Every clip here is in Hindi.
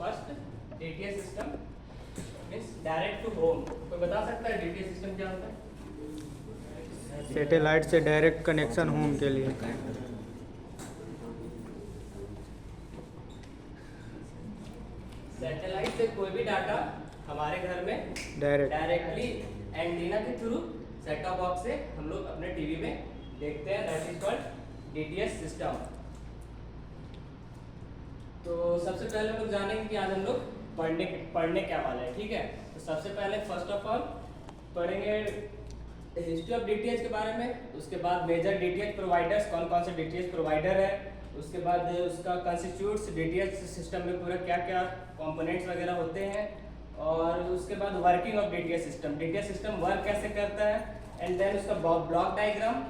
First DTH system means direct to home. कोई बता सकता है डीटीएच सिस्टम क्या होता है? सैटेलाइट से डायरेक्ट कनेक्शन होम के लिए। सैटेलाइट से कोई भी डाटा हमारे घर में डायरेक्टली एंटीना के थ्रू सेट टॉप बॉक्स से हम लोग अपने टीवी में देखते हैं। That is called DTH system. तो सबसे पहले हम लोग जानेंगे कि आज हम लोग पढ़ने क्या वाले हैं। ठीक है, तो सबसे पहले फर्स्ट ऑफ ऑल पढ़ेंगे हिस्ट्री ऑफ डीटीएच के बारे में। उसके बाद मेजर डीटीएच प्रोवाइडर्स, कौन कौन से डीटीएच प्रोवाइडर है। उसके बाद उसका कंस्टिट्यूट्स डीटीएच सिस्टम में पूरा क्या क्या कंपोनेंट्स वगैरह होते हैं। और उसके बाद working of DTH system, DTH system work कैसे करता है। एंड देन उसका ब्लॉक डायग्राम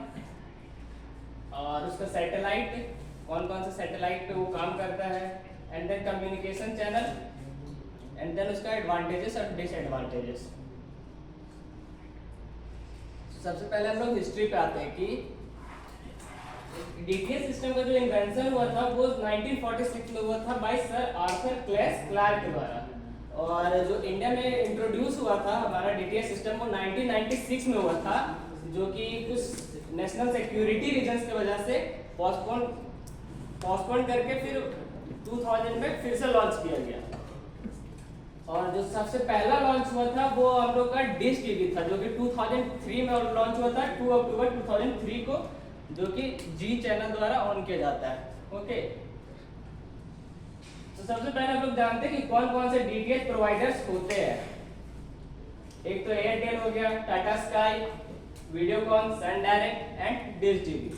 और उसका सैटेलाइट, कौन कौन सा सैटेलाइट पे वो काम करता है। And then communication channel and then उसका एडवांटेजेस और डिसएडवांटेजेस। सबसे पहले हम लोग हिस्ट्री पे आते हैं कि डीटीएच सिस्टम का जो इन्वेंशन हुआ था वो 1946 में हुआ था बाय सर आर्थर क्लार्क के द्वारा। और जो इंडिया में इंट्रोड्यूस हुआ था हमारा डीटीएच सिस्टम वो 1996 में हुआ था, जो कि कुछ नेशनल सिक्योरिटी रीजंस की वजह से पोस्टपोन करके फिर 2000 में फिर से लॉन्च किया गया। और जो सबसे पहला लॉन्च हुआ था वो हम लोग का डिश टीवी था, जो कि 2003 में लॉन्च हुआ था 2 अक्टूबर 2003 को, जो कि जी चैनल द्वारा ऑन किया जाता है। ओके, तो सबसे पहले हम लोग जानते हैं कि कौन कौन से डीटीएच प्रोवाइडर्स होते हैं। एक तो एयरटेल हो गया, Tata Sky, Videocon, Sun Direct and Dish TV.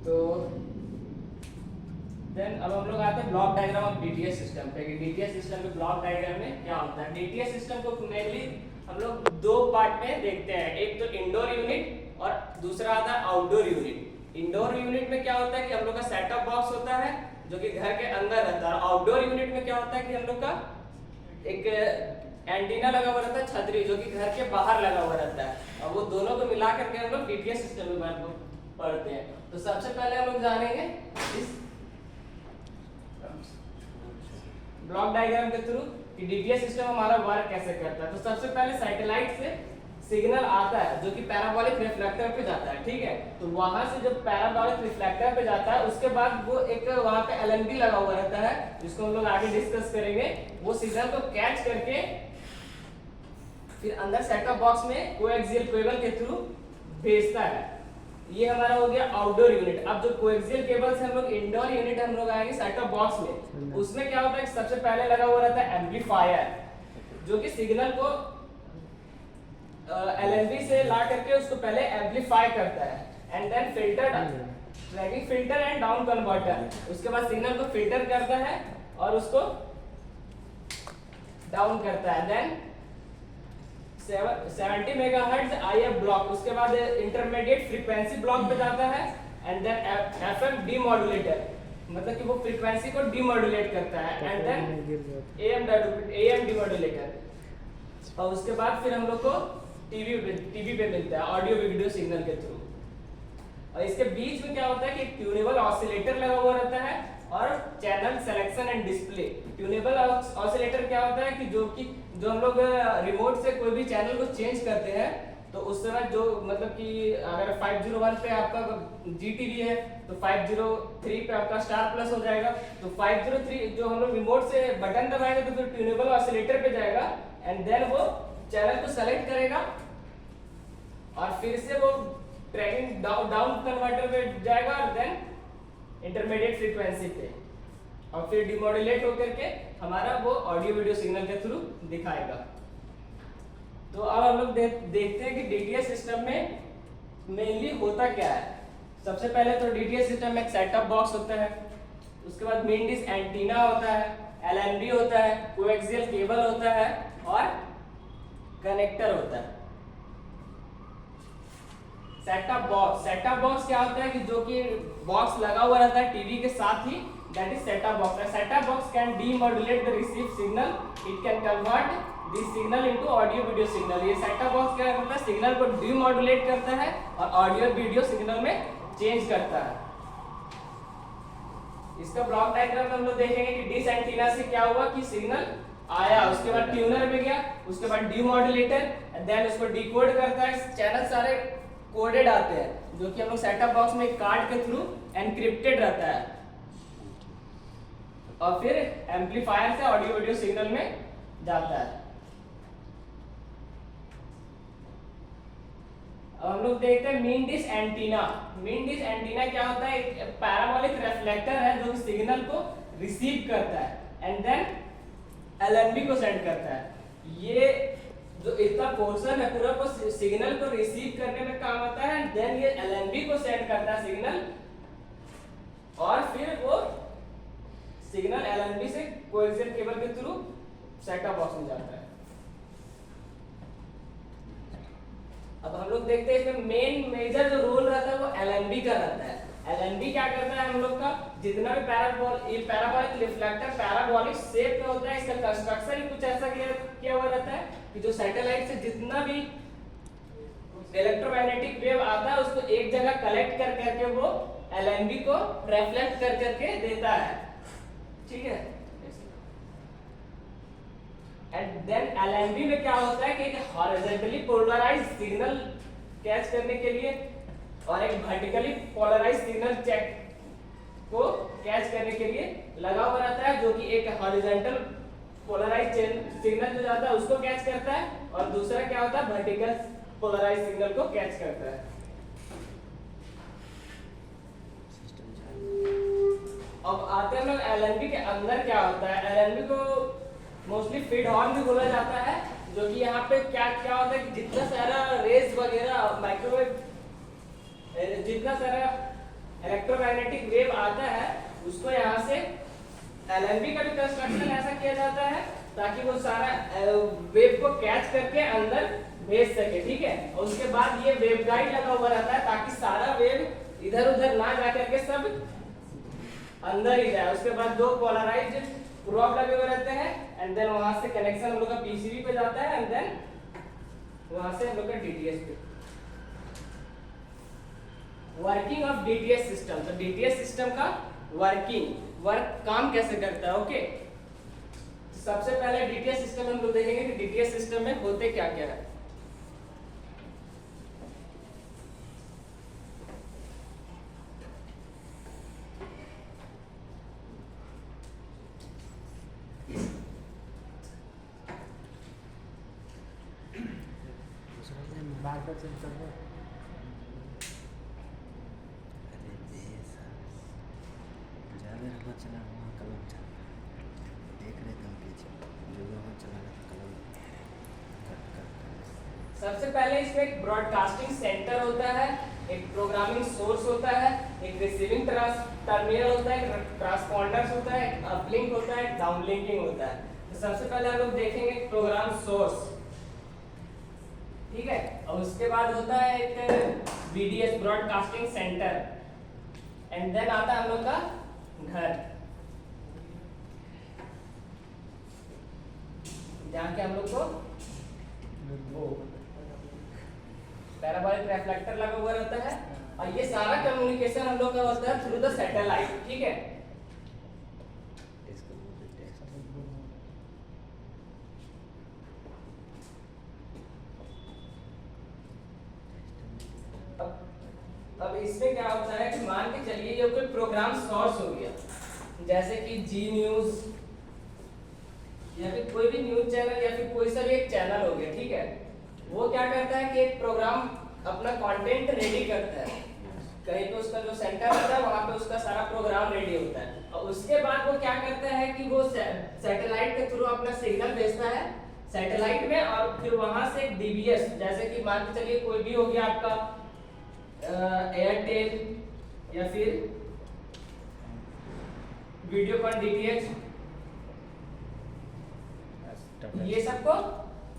तो देन अब हम लोग आते हैं block diagram of DTH system पे। डीटीएच सिस्टम के ब्लॉक डायग्राम में क्या होता है। डीटीएच सिस्टम को मेनली हम लोग दो पार्ट में देखते हैं, एक तो इंडोर यूनिट और दूसरा आता है आउटडोर यूनिट। इंडोर यूनिट में क्या होता है कि हम लोग का सेट टॉप बॉक्स होता है जो कि घर के अंदर रहता है। और आउटडोर यूनिट में क्या होता है कि हम लोग का एक एंटीना लगा हुआ रहता है, छतरी, जो कि घर के बाहर लगा हुआ रहता है। और वो दोनों को मिला करके हम लोग डीटीएच सिस्टम के बारे में पढ़ते हैं। तो सबसे पहले हम लोग जानेंगे इस ब्लॉक डायग्राम के थ्रू कि डीटीएच सिस्टम हमारा वर्क कैसे करता है। तो सबसे पहले सैटेलाइट से सिग्नल आता है जो कि पैराबोलिक रिफ्लेक्टर पे जाता है। ठीक है, तो वहां से जब पैराबोलिक रिफ्लेक्टर पे जाता है उसके बाद वो एक वहां पे एलएनबी लगा हुआ रहता है, जिसको हम लोग आगे डिस्कस करेंगे। वो सिग्नल को कैच करके फिर अंदर सेट टॉप बॉक्स में कोएक्सियल केबल के थ्रू भेजता है। ये हमारा हो गया आउटडोर यूनिट। अब जो कोएक्सियल केबल से हम लोग इंडोर यूनिट हम लोग आएंगे सेट टॉप बॉक्स में। उसमें क्या होता है कि सबसे पहले लगा हुआ रहता है एम्पलीफायर, जो कि सिग्नल को एलएनबी से ला करके उसको पहले एम्पलीफाई करता है। And then filter, tracking filter and down converter, उसके बाद सिग्नल को फिल्टर करता है और उसको डाउन करता है। देन 70 मेगाहर्ट्ज आईएफ ब्लॉक, उसके बाद इंटरमीडिएट फ्रीक्वेंसी ब्लॉक पे जाता है। एंड देन एफएम डीमॉड्यूलेटर, मतलब कि वो फ्रीक्वेंसी को डीमॉड्यूलेट करता है। And then AM demodulator. और उसके बाद फिर हम लोग को टीवी पे मिलता है ऑडियो वीडियो सिग्नल के थ्रू। और इसके बीच में क्या होता है कि ट्यूनेबल ऑसिलेटर लगा हुआ रहता है और channel selection and display. Tunable oscillator क्या होता है कि जो हम लोग रिमोट से कोई भी चैनल को चेंज करते हैं, तो उस समय जो मतलब कि अगर 501 पे आपका जीटीवी है तो 503 पे आपका स्टार प्लस हो जाएगा। तो 503 जो हम लोग रिमोट से बटन दबाएंगे तो फिर ट्यूनेबल ऑसिलेटर पे जाएगा। एंड देन वो चैनल को सेलेक्ट करेगा और फिर से वो ट्रैकिंग डाउन कन्वर्टर पे जाएगा और देन इंटरमीडिएट फ्रीक्वेंसी पे, और फिर डिमॉड्यूलेट होकर के हमारा वो ऑडियो वीडियो सिग्नल के थ्रू दिखाएगा। तो अब हम लोग देखते हैं कि डीटीएच सिस्टम में मेनली होता क्या है। सबसे पहले तो डीटीएच सिस्टम में एक सेट टॉप बॉक्स होता है, उसके बाद मेन डिश एंटीना होता है, एलएनबी होता है, कोएक्सियल केबल होता है और कनेक्टर होता है। सेट टॉप बॉक्स क्या होता है कि जो कि बॉक्स लगा हुआ रहता है टीवी के साथ ही, that is set top box. Set top box can demodulate the receive signal, it can convert this signal into audio video signal. ये सेट टॉप बॉक्स क्या करता है, सिग्नल को डीमॉड्यूलेट करता है और ऑडियो वीडियो सिग्नल में चेंज करता है। इसका ब्लॉक डायग्राम में हम लोग देखेंगे कि डिश एंटीना से क्या हुआ कि सिग्नल आया, उसके बाद ट्यूनर में गया, उसके बाद डीमॉड्यूलेटर, एंड देन उसको डिकोड करता है। चैनल सारे कोडेड आते हैं जो कि हम लोग सेट टॉप बॉक्स में कार्ड के थ्रू एनक्रिप्टेड रहता है, और फिर एम्पलीफायर से ऑडियो वीडियो सिग्नल में जाता है। अब हम लोग देखते हैं mean dish antenna. Mean dish antenna क्या होता है? एक पैराबोलिक रिफ्लेक्टर है जो सिग्नल को रिसीव करता है एंड देन एलएनबी को सेंड करता है। ये जो इतना पोर्शन है पूरा को सिग्नल को रिसीव करने में काम आता है, एंड देन ये एलएनबी को सेंड करता है सिग्नल, और फिर वो सिग्नल एलएनबी से कोएक्सियल केबल के थ्रू सेट टॉप बॉक्स में जाता है। अब हम लोग देखते हैं इसमें मेन मेजर जो रोल रहता है वो एलएनबी का रहता है। एलएनबी क्या करता है? हम लोग का जितना भी पैराबोलिक रिफ्लेक्टर पैराबोलिक शेप का होता है, इसका कंस्ट्रक्शन ही कुछ ऐसा किया हुआ रहता है कि जो सैटेलाइट से जितना भी इलेक्ट्रोमैग्नेटिक वेव आता है उसको एक जगह कलेक्ट कर करके वो एलएनबी को रिफ्लेक्ट कर करके देता है, ठीक है। एंड देन एलएनबी में क्या होता है कि एक हॉरिजॉन्टली पोलराइज्ड सिग्नल कैच करने के लिए और एक वर्टिकली पोलराइज्ड सिग्नल चेक को कैच करने के लिए लगा हुआ रहता है, जो कि एक हॉरिजॉन्टल पोलराइज्ड सिग्नल जो जाता है उसको कैच करता है, और दूसरा क्या होता है? वर्टिकल पोलराइज्ड सिग्नल को कैच करता है। अब आते हैं लोग एलएनबी के अंदर क्या होता है। एलएनबी को मोस्टली फीड हॉर्न भी बोला जाता है, जो कि यहाँ पे क्या क्या होता है कि जितना सारा रेज वगैरह माइक्रोवेव, जितना सारा इलेक्ट्रोमैग्नेटिक वेव आता है उसको यहाँ से एलएनबी का भी कंस्ट्रक्शन ऐसा किया जाता है ताकि वो सारा वेव को कैच करके अंदर भेज सके, ठीक है। और उसके बाद ये वेव गाइड लगा हुआ रहता है ताकि सारा वेव इधर उधर ना जा करके सब अंदर ही जाए। उसके बाद दो पोलराइज्ड प्रोब लगे हुए रहते हैं, एंड देन वहां से कनेक्शन हम लोग का पीसीबी पे जाता है, एंड देन वहां से हम लोग का डीटीएच पे। Working of DTH system. तो डीटीएच सिस्टम का वर्क काम कैसे करता है, ओके। सबसे पहले डीटीएच सिस्टम हम लोग देखेंगे कि डीटीएच सिस्टम में होते क्या क्या है। सबसे पहले इसमें एक ब्रॉडकास्टिंग सेंटर होता है, एक प्रोग्रामिंग सोर्स होता है, एक रिसीविंग टर्मिनल होता है, एक ट्रांसपोंडर्स होता है, एक अपलिंक होता है, एक डाउनलिंकिंग होता है। तो सबसे पहले हम लोग देखेंगे प्रोग्राम सोर्स, ठीक है। और उसके बाद होता है एक BDS broadcasting centre, and then आता है हम लोग का घर, जहाँ के हम लोग को वो पैराबोलिक रिफ्लेक्टर लगा हुआ रहता है, और ये सारा कम्युनिकेशन हम लोग का होता है थ्रू द सैटेलाइट, ठीक है। अब इसमें क्या होता है कि मान के चलिए ये कोई प्रोग्राम सोर्स हो गया, जैसे कि जी न्यूज या फिर कोई भी न्यूज चैनल या फिर कोई सा भी एक चैनल हो गया, ठीक है। वो क्या करता है कि एक प्रोग्राम अपना कंटेंट रेडी करता है, कहीं पे उसका जो सेंटर होता है वहां पे उसका सारा प्रोग्राम रेडी होता है, और उसके बाद वो क्या करता है कि वो सैटेलाइट के थ्रू अपना सिग्नल भेजता है सैटेलाइट में, और फिर वहां से एक डीबीएस, जैसे कि मान के चलिए कोई भी हो गया आपका एयरटेल या फिर वीडियोकॉन डीटीएच, ये सबको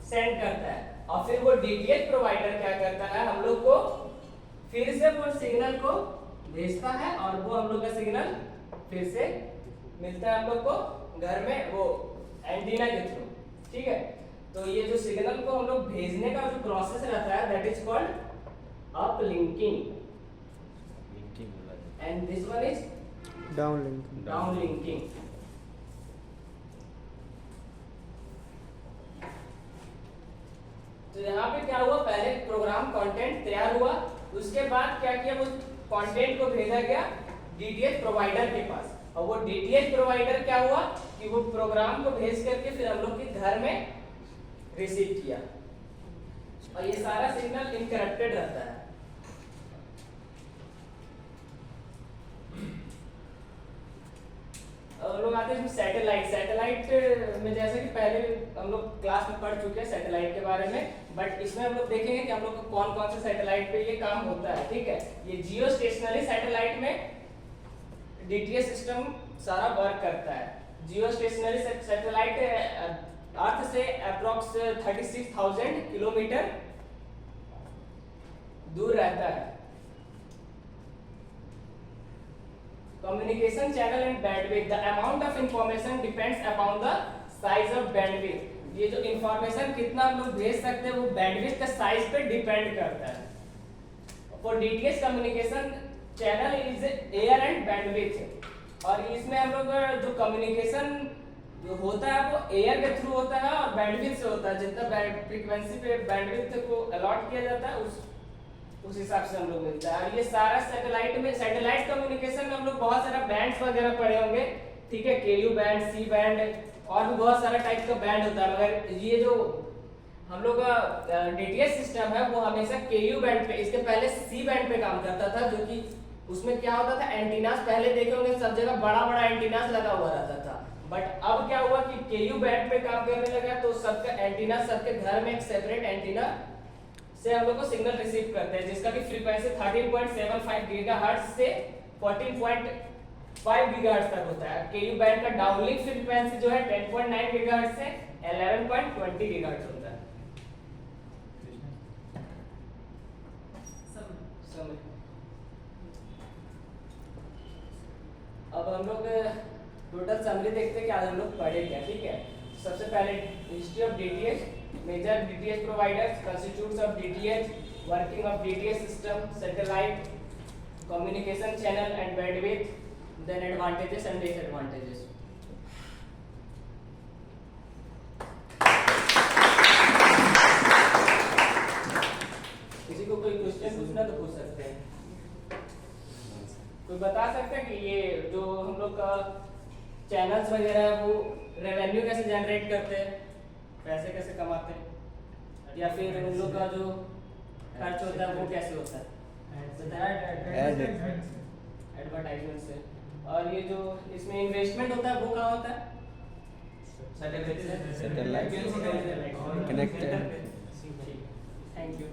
सेंड करता है, और फिर वो डीटीएच प्रोवाइडर क्या करता है, हम लोग को फिर से वो सिग्नल को भेजता है, और वो हम लोग का सिग्नल फिर से मिलता है हम लोग को घर में वो एंटीना के थ्रू, ठीक है। तो ये जो सिग्नल को हम लोग भेजने का जो प्रोसेस रहता है that is called uplinking, and this one is down link. Down linking. तो यहाँ पे क्या हुआ, पहले प्रोग्राम कंटेंट तैयार हुआ, उसके बाद क्या किया, उस कंटेंट को भेजा गया डीटीएच प्रोवाइडर के पास, और वो डीटीएच प्रोवाइडर क्या हुआ कि वो प्रोग्राम को भेज करके फिर हम लोग के घर में रिसीव किया, और ये सारा सिग्नल इनकरप्टेड रहता है। और लोग आते हैं सैटेलाइट में, जैसे कि पहले हम लोग क्लास में पढ़ चुके हैं सैटेलाइट के बारे में, बट इसमें हम लोग देखेंगे कि हम लोग को कौन कौन से सैटेलाइट पे ये काम होता है, ठीक है। ये जियो स्टेशनरी सैटेलाइट में डीटीएच सिस्टम सारा वर्क करता है। जियो स्टेशनरी सैटेलाइट अर्थ से अप्रॉक्स 36,000 किलोमीटर दूर रहता है। Communication channel and bandwidth. The amount of information depends upon the size of bandwidth. ये जो इंफॉर्मेशन कितना हम लोग भेज सकते हैं वो बैंडविड्थ का साइज पे डिपेंड करता है। For DTH communication channel is air and bandwidth. और इसमें हम लोग जो कम्युनिकेशन जो होता है वो एयर के थ्रू होता है और बैंडविड्थ से होता है। जितना फ्रीक्वेंसी पे बैंडविड्थ को अलॉट किया जाता है उस हिसाब से हम लोग मिलता है। और ये सारा सैटेलाइट कम्युनिकेशन में हम लोग बहुत सारा बैंड्स वगैरह पढ़े होंगे, ठीक है, केयू बैंड, सी बैंड, और भी बहुत सारा टाइप का बैंड होता है। मगर ये जो हम लोग का डीटीएच सिस्टम है वो हमेशा केयू बैंड पे, इसके पहले सी बैंड पे काम करता था, जो कि उसमें क्या होता था, एंटीनास पहले देखे होंगे सब जगह बड़ा बड़ा एंटीनास लगा हुआ रहता था। बट अब क्या हुआ कि केयू बैंड पे काम करने लगा, तो सबका एंटीना सबके घर में एक सेपरेट एंटीना से हम लोग को सिग्नल रिसीव करते हैं, जिसका की फ्रीक्वेंसी 13.75 गीगाहर्ट्ज से 14.5 गीगाहर्ट्ज तक होता है। केयू बैंड का डाउनलिंक फ्रीक्वेंसी जो है 10.9 गीगाहर्ट्ज से 11.20 गीगाहर्ट्ज होता है। अब हम लोग टोटल समरी देखते हैं कि आज हम लोग पढ़े क्या, ठीक है। सबसे पहले history of DTH, major DTH providers, constitutes of DTH, working of DTH system, satellite, communication channel and bandwidth, then advantages and disadvantages. किसी को कोई क्वेश्चन पूछना तो पूछ सकते हैं। कोई बता सकता है कि ये जो हम लोग का चैनल्स वगैरह है वो रेवेन्यू कैसे जनरेट करते हैं, पैसे कैसे कमाते हैं, या फिर उन लोग का जो खर्च होता है वो कैसे होता है, एडवर्टाइजमेंट से। और ये जो इसमें इन्वेस्टमेंट होता है वो कहाँ होता है, सैटेलाइट कनेक्टेड। Thank you.